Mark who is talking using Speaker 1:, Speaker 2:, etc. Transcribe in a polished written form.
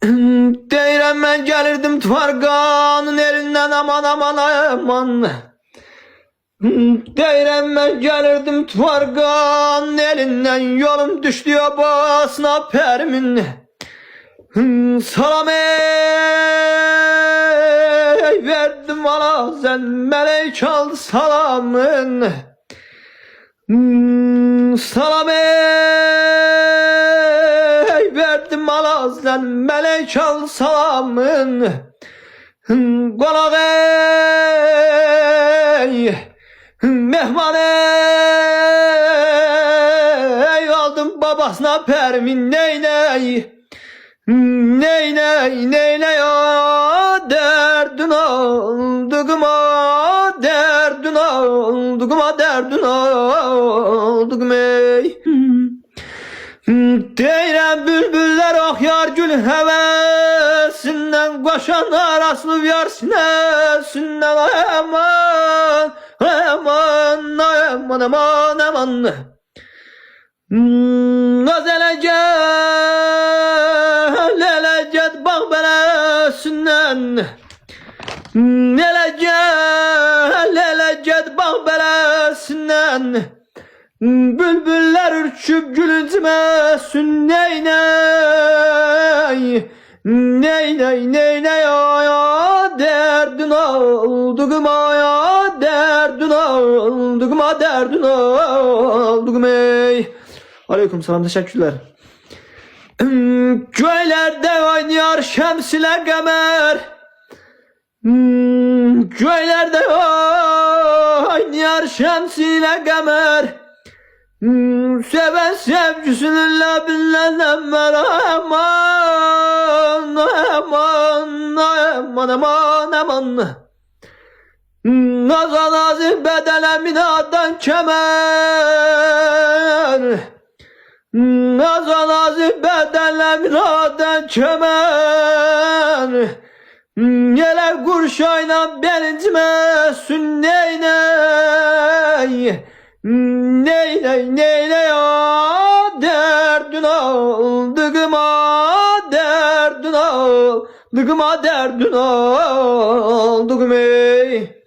Speaker 1: Deyirəm mən gəlirdim Tvarqanın elindən aman aman aman. Deyirəm mən gəlirdim Tvarqanın elindən, yolum düşdü yobasına pərimin. Salam ey verdim alazen, melek çaldı salamın. Salam ey verdim alazen, melek çaldı salamın. Qonaq ey mehman ey, aldım babasına pərimin. Neyney neyney neyney o derdin olduğuma, derdin olduğuma, derdin olduğuma ey. Deyirəm bülbüllər oxyar gül həvəsindən, qoşanlar asılıb yar sinəsindən. Aman aman aman aman aman. Naz eləcət bağ beləsindən, eləcət bağ beləsindən. Bülbüller ürküp gülüncümesin. Neyney neyney neyney ya, derdin olduğuma, ya derdin olduğuma, derdin olduğuma ey. Aleyküm selam, teşekkürler. Göylerde oynuyor şems ile kamer, göylerde oynuyor şems ile kamer. Seven sevgisinin labinden emmer. Aman aman aman aman aman. Naza nazik bedene minadan kemer, naza nazik bedene minadan kemer. Yelek kurşayla belincimesin. Neyney neyney neyney ya, derdin olduğuma, derdin olduğuma, derdin olduğuma ey.